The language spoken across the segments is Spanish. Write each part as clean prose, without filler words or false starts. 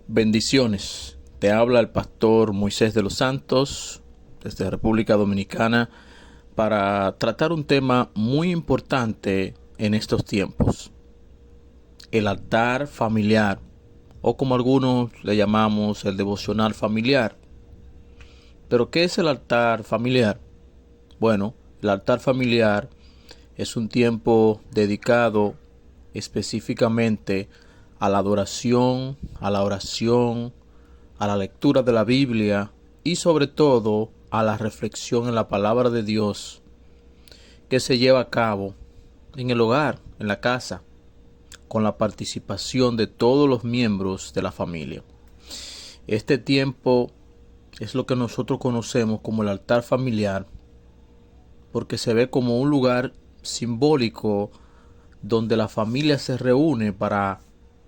Bendiciones. Te habla el pastor Moisés de los Santos desde República Dominicana para tratar un tema muy importante en estos tiempos. El altar familiar, o como algunos le llamamos el devocional familiar. ¿Pero qué es el altar familiar? Bueno, el altar familiar es un tiempo dedicado específicamente a la adoración, a la oración, a la lectura de la Biblia y sobre todo a la reflexión en la palabra de Dios que se lleva a cabo en el hogar, en la casa, con la participación de todos los miembros de la familia. Este tiempo es lo que nosotros conocemos como el altar familiar porque se ve como un lugar simbólico donde la familia se reúne para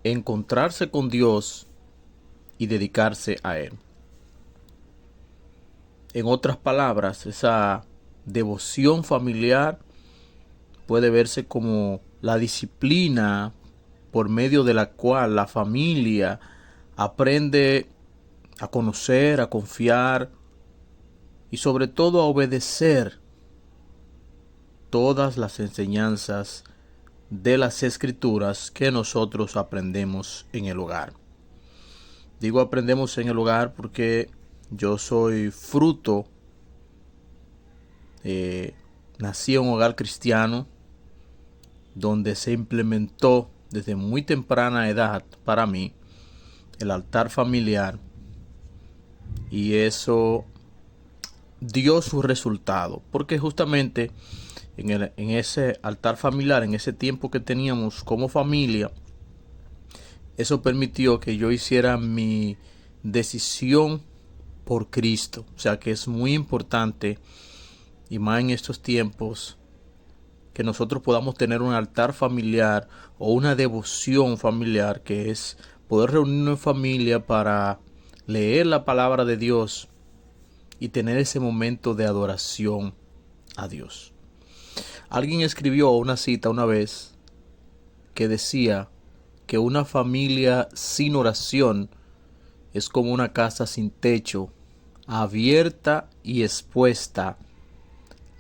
encontrarse con Dios y dedicarse a Él. En otras palabras, esa devoción familiar puede verse como la disciplina por medio de la cual la familia aprende a conocer, a confiar y sobre todo a obedecer todas las enseñanzas de las escrituras que nosotros aprendemos en el hogar. Digo aprendemos en el hogar porque yo soy fruto, nací en un hogar cristiano donde se implementó desde muy temprana edad para mí el altar familiar y eso dio su resultado porque justamente en ese altar familiar, en ese tiempo que teníamos como familia, eso permitió que yo hiciera mi decisión por Cristo. O sea que es muy importante, y más en estos tiempos, que nosotros podamos tener un altar familiar o una devoción familiar, que es poder reunirnos en familia para leer la palabra de Dios y tener ese momento de adoración a Dios. Alguien escribió una cita una vez que decía que una familia sin oración es como una casa sin techo, abierta y expuesta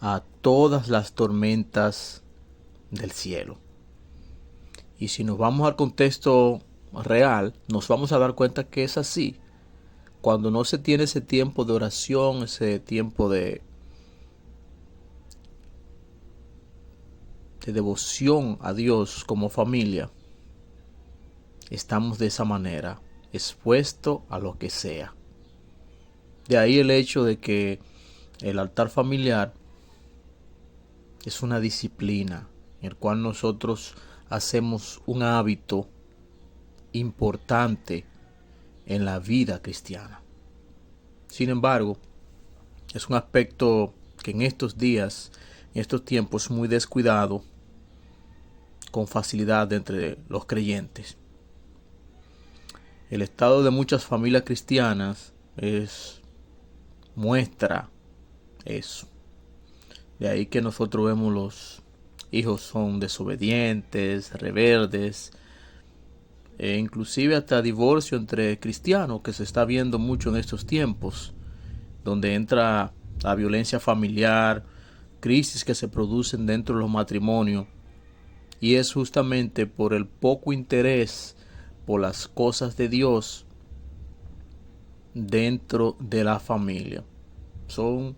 a todas las tormentas del cielo. Y si nos vamos al contexto real, nos vamos a dar cuenta que es así. Cuando no se tiene ese tiempo de oración, ese tiempo de devoción a Dios como familia, estamos de esa manera, expuestos a lo que sea. De ahí el hecho de que el altar familiar es una disciplina en el cual nosotros hacemos un hábito importante en la vida cristiana. Sin embargo, es un aspecto que en estos días, en estos tiempos, es muy descuidado con facilidad entre los creyentes. El estado de muchas familias cristianas muestra eso. De ahí que nosotros vemos los hijos son desobedientes, rebeldes, e inclusive hasta divorcio entre cristianos que se está viendo mucho en estos tiempos, donde entra la violencia familiar, crisis que se producen dentro de los matrimonios, y es justamente por el poco interés por las cosas de Dios dentro de la familia. Son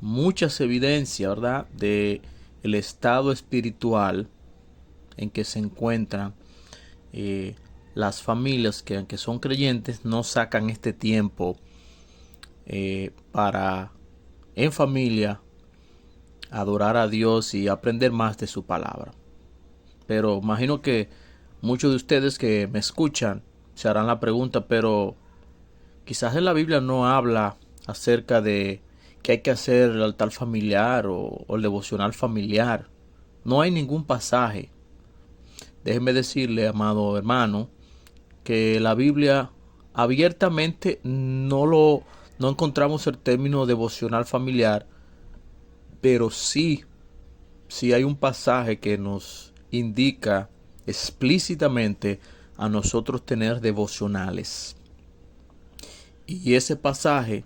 muchas evidencias, ¿verdad?, de el estado espiritual en que se encuentran las familias que, aunque son creyentes, no sacan este tiempo para en familia adorar a Dios y aprender más de su palabra. Pero imagino que muchos de ustedes que me escuchan se harán la pregunta, pero quizás en la Biblia no habla acerca de que hay que hacer el altar familiar o el devocional familiar. No hay ningún pasaje. Déjeme decirle, amado hermano, que la Biblia abiertamente no encontramos el término devocional familiar, pero sí hay un pasaje que nos indica explícitamente a nosotros tener devocionales. Y ese pasaje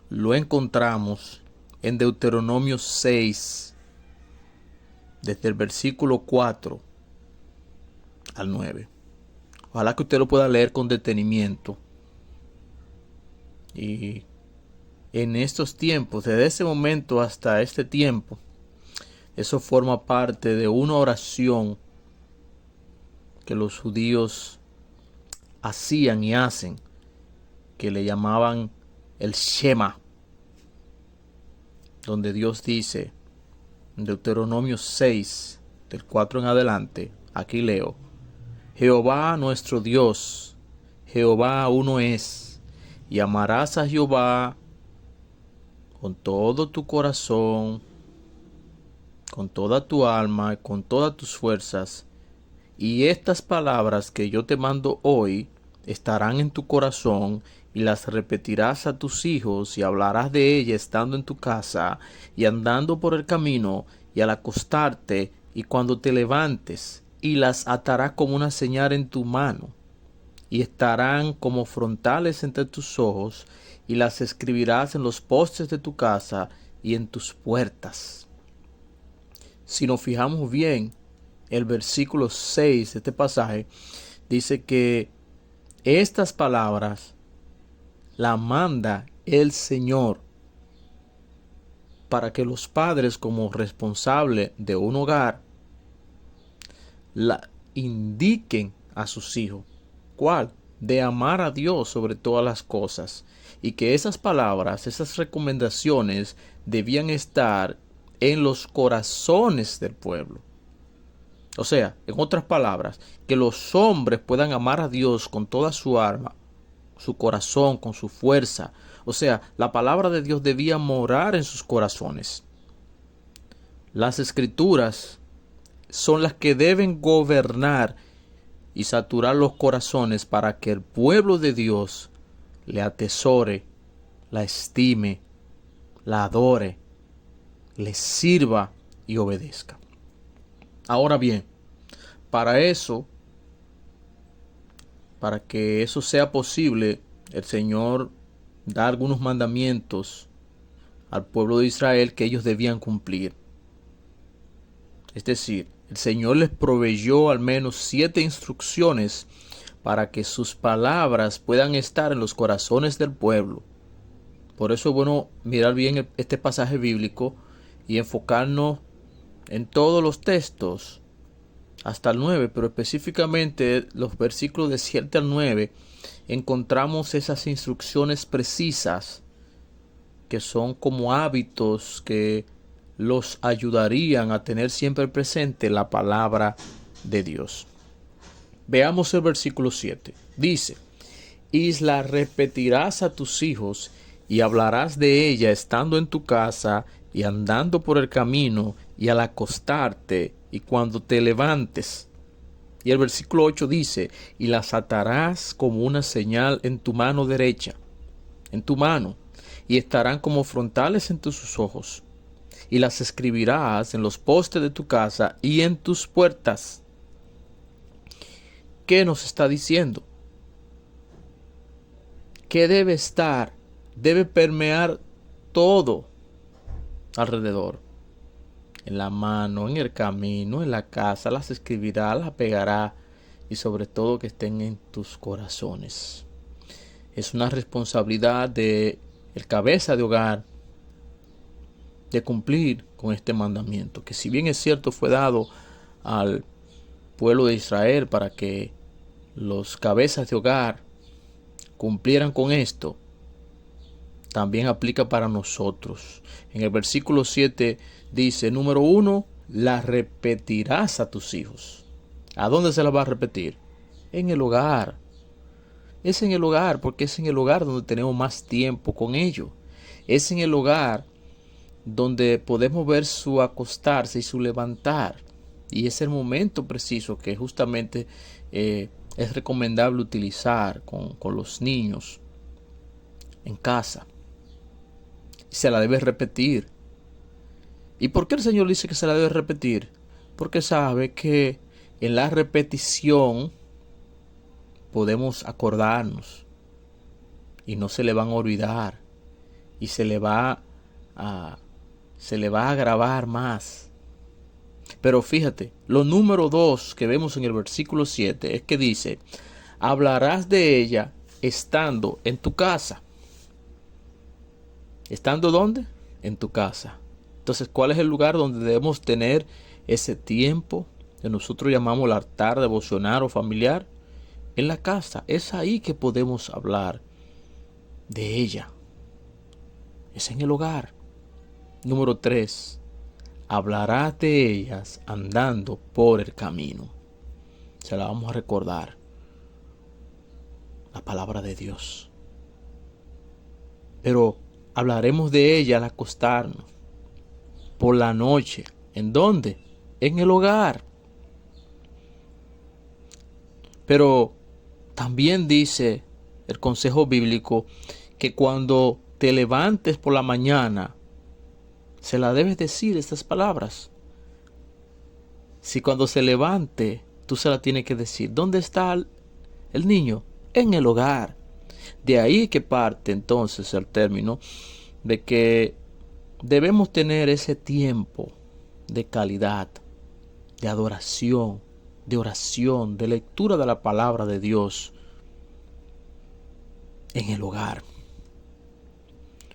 lo encontramos en Deuteronomio 6, desde el versículo 4 al 9. Ojalá que usted lo pueda leer con detenimiento. Y en estos tiempos, desde ese momento hasta este tiempo, eso forma parte de una oración que los judíos hacían y hacen, que le llamaban el Shema, donde Dios dice en Deuteronomio 6, del 4 en adelante, aquí leo: Jehová nuestro Dios, Jehová uno es, y amarás a Jehová con todo tu corazón, con toda tu alma y con todas tus fuerzas. Y estas palabras que yo te mando hoy estarán en tu corazón, y las repetirás a tus hijos, y hablarás de ellas estando en tu casa, y andando por el camino, y al acostarte, y cuando te levantes, y las atarás como una señal en tu mano, y estarán como frontales entre tus ojos, y las escribirás en los postes de tu casa y en tus puertas. Si nos fijamos bien, el versículo 6 de este pasaje dice que estas palabras la manda el Señor para que los padres, como responsables de un hogar, la indiquen a sus hijos. ¿Cuál? De amar a Dios sobre todas las cosas, y que esas palabras, esas recomendaciones debían estar en los corazones del pueblo. O sea, en otras palabras, que los hombres puedan amar a Dios con toda su alma, su corazón, con su fuerza. O sea, la palabra de Dios debía morar en sus corazones. Las escrituras son las que deben gobernar y saturar los corazones para que el pueblo de Dios le atesore, la estime, la adore, le sirva y obedezca. Ahora bien, para que eso sea posible, el Señor da algunos mandamientos al pueblo de Israel que ellos debían cumplir. Es decir, el Señor les proveyó al menos 7 instrucciones para que sus palabras puedan estar en los corazones del pueblo. Por eso es bueno mirar bien este pasaje bíblico y enfocarnos en todos los textos hasta el 9, pero específicamente los versículos de 7 al 9 encontramos esas instrucciones precisas que son como hábitos que los ayudarían a tener siempre presente la palabra de Dios. Veamos el versículo 7. Dice: y la repetirás a tus hijos, y hablarás de ella estando en tu casa, y andando por el camino, y al acostarte, y cuando te levantes. Y el versículo 8 dice: y las atarás como una señal en tu mano derecha, en tu mano, y estarán como frontales entre tus ojos, y las escribirás en los postes de tu casa y en tus puertas. ¿Qué nos está diciendo? Que debe estar, debe permear todo alrededor. En la mano, en el camino, en la casa, las escribirá, las pegará, y sobre todo que estén en tus corazones. Es una responsabilidad de el cabeza de hogar de cumplir con este mandamiento, que si bien es cierto fue dado al pueblo de Israel para que los cabezas de hogar cumplieran con esto, también aplica para nosotros. En el versículo 7 dice, número 1, la repetirás a tus hijos. ¿A dónde se la va a repetir? En el hogar. Es en el hogar, porque es en el hogar donde tenemos más tiempo con ellos. Es en el hogar donde podemos ver su acostarse y su levantar. Y es el momento preciso que justamente es recomendable utilizar con los niños en casa. Se la debe repetir. ¿Y por qué el Señor dice que se la debe repetir? Porque sabe que en la repetición podemos acordarnos. y no se le van a olvidar y se le va a grabar más. Pero fíjate, lo número 2 que vemos en el versículo 7 es que dice: hablarás de ella estando en tu casa. ¿Estando dónde? En tu casa. Entonces, ¿cuál es el lugar donde debemos tener ese tiempo que nosotros llamamos el altar devocional o familiar? En la casa. Es ahí que podemos hablar de ella. Es en el hogar. Número 3. Hablarás de ellas andando por el camino. Se la vamos a recordar. La palabra de Dios. Pero hablaremos de ella al acostarnos. Por la noche. ¿En dónde? En el hogar. Pero también dice el consejo bíblico que cuando te levantes por la mañana, se la debes decir estas palabras. Si cuando se levante, tú se la tienes que decir. ¿Dónde está el niño? En el hogar. De ahí que parte entonces el término de que debemos tener ese tiempo de calidad, de adoración, de oración, de lectura de la palabra de Dios en el hogar.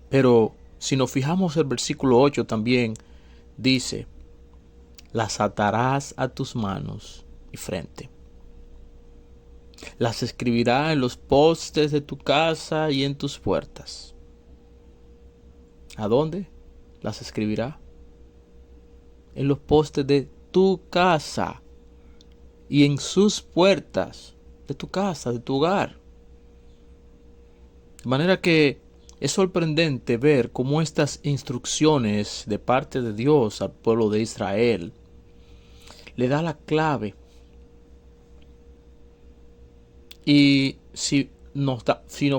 Pero si nos fijamos el versículo 8 también dice: las atarás a tus manos y frente. Las escribirás en los postes de tu casa y en tus puertas. ¿A dónde las escribirá? En los postes de tu casa y en sus puertas de tu casa, de tu hogar. De manera que es sorprendente ver cómo estas instrucciones de parte de Dios al pueblo de Israel le da la clave. Y si nos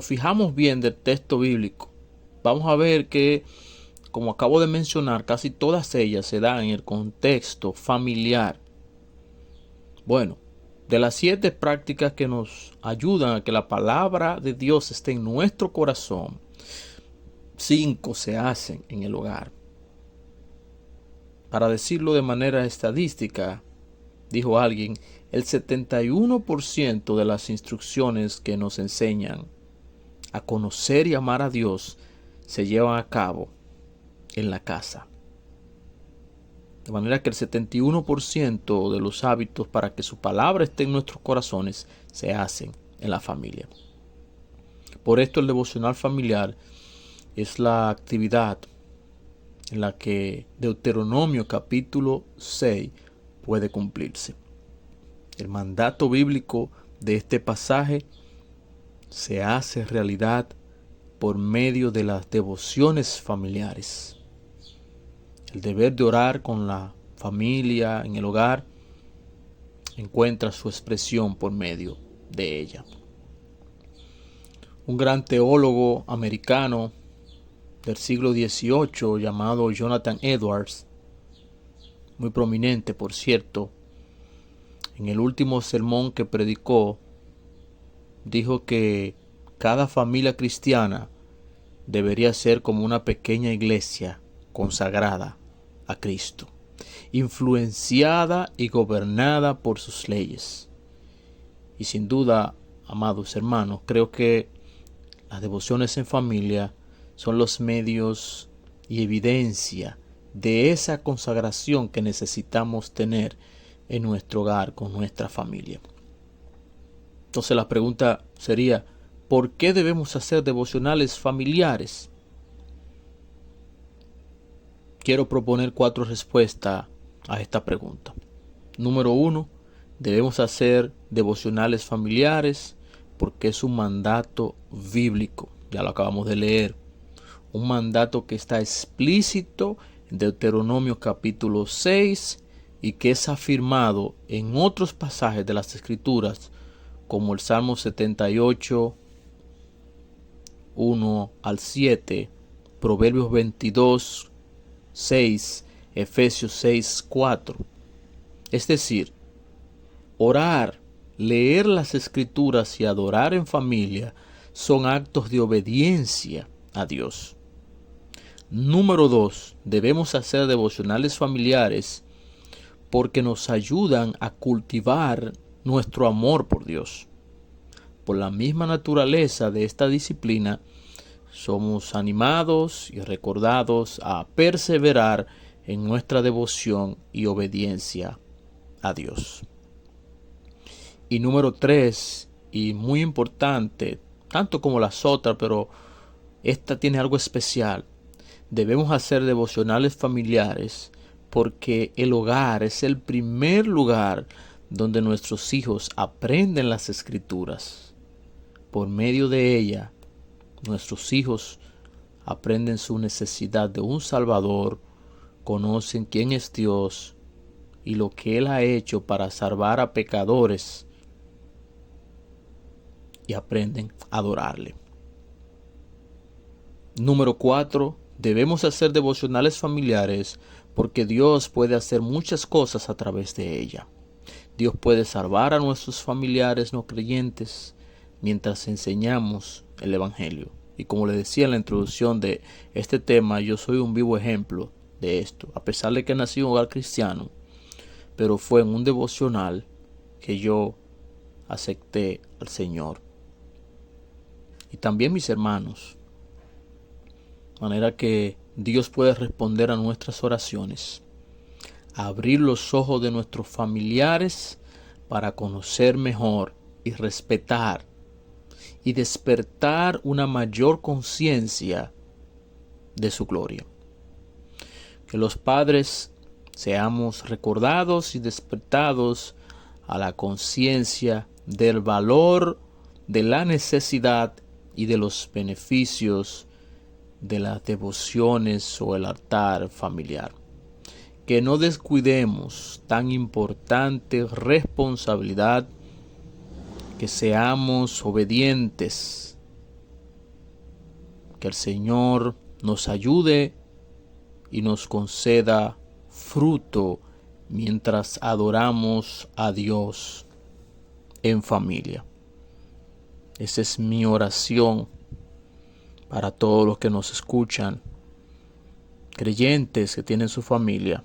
fijamos bien del texto bíblico, vamos a ver que, como acabo de mencionar, casi todas ellas se dan en el contexto familiar. Bueno, de las 7 prácticas que nos ayudan a que la palabra de Dios esté en nuestro corazón, 5 se hacen en el hogar. Para decirlo de manera estadística, dijo alguien, el 71% de las instrucciones que nos enseñan a conocer y amar a Dios se llevan a cabo en la casa. De manera que el 71% de los hábitos para que su palabra esté en nuestros corazones se hacen en la familia. Por esto el devocional familiar es la actividad en la que Deuteronomio capítulo 6 puede cumplirse. El mandato bíblico de este pasaje se hace realidad por medio de las devociones familiares. El deber de orar con la familia en el hogar encuentra su expresión por medio de ella. Un gran teólogo americano del siglo XVIII llamado Jonathan Edwards, muy prominente por cierto, en el último sermón que predicó, dijo que cada familia cristiana debería ser como una pequeña iglesia consagrada a Cristo, influenciada y gobernada por sus leyes. Y sin duda, amados hermanos, creo que las devociones en familia son los medios y evidencia de esa consagración que necesitamos tener en nuestro hogar con nuestra familia. Entonces la pregunta sería, ¿por qué debemos hacer devocionales familiares? Quiero proponer 4 respuestas a esta pregunta. Número 1, debemos hacer devocionales familiares porque es un mandato bíblico. Ya lo acabamos de leer. Un mandato que está explícito en Deuteronomio capítulo 6 y que es afirmado en otros pasajes de las Escrituras como el Salmo 78, 1 al 7, Proverbios 22, 6, Efesios 6, 4. Es decir, orar, leer las Escrituras y adorar en familia son actos de obediencia a Dios. Número 2, debemos hacer devocionales familiares porque nos ayudan a cultivar nuestro amor por Dios. Por la misma naturaleza de esta disciplina, somos animados y recordados a perseverar en nuestra devoción y obediencia a Dios. Y número 3, y muy importante, tanto como las otras, pero esta tiene algo especial. Debemos hacer devocionales familiares porque el hogar es el primer lugar donde nuestros hijos aprenden las Escrituras. Por medio de ella, nuestros hijos aprenden su necesidad de un Salvador, conocen quién es Dios y lo que Él ha hecho para salvar a pecadores y aprenden a adorarle. Número 4, debemos hacer devocionales familiares porque Dios puede hacer muchas cosas a través de ella. Dios puede salvar a nuestros familiares no creyentes mientras enseñamos el Evangelio. Y como le decía en la introducción de este tema, yo soy un vivo ejemplo de esto. A pesar de que nací en un hogar cristiano, pero fue en un devocional que yo acepté al Señor. Y también mis hermanos. De manera que Dios puede responder a nuestras oraciones, abrir los ojos de nuestros familiares para conocer mejor y respetar y despertar una mayor conciencia de su gloria. Que los padres seamos recordados y despertados a la conciencia del valor, de la necesidad y de los beneficios de las devociones o el altar familiar. Que no descuidemos tan importante responsabilidad, que seamos obedientes, que el Señor nos ayude y nos conceda fruto mientras adoramos a Dios en familia. Esa es mi oración para todos los que nos escuchan, creyentes que tienen su familia,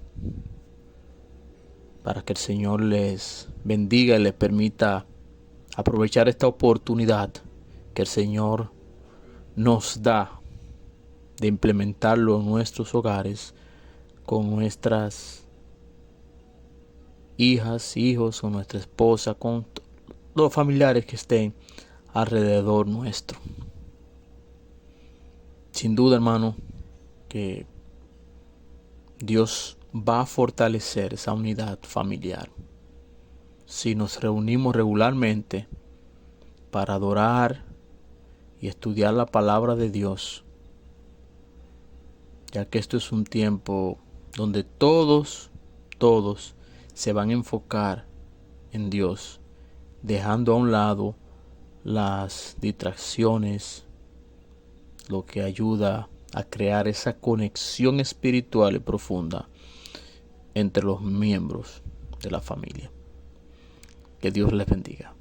para que el Señor les bendiga y les permita aprovechar esta oportunidad que el Señor nos da de implementarlo en nuestros hogares, con nuestras hijas, hijos, con nuestra esposa, con los familiares que estén alrededor nuestro. Sin duda, hermano, que Dios va a fortalecer esa unidad familiar si nos reunimos regularmente para adorar y estudiar la palabra de Dios, ya que esto es un tiempo donde todos se van a enfocar en Dios, dejando a un lado las distracciones, lo que ayuda a crear esa conexión espiritual y profunda entre los miembros de la familia. Que Dios les bendiga.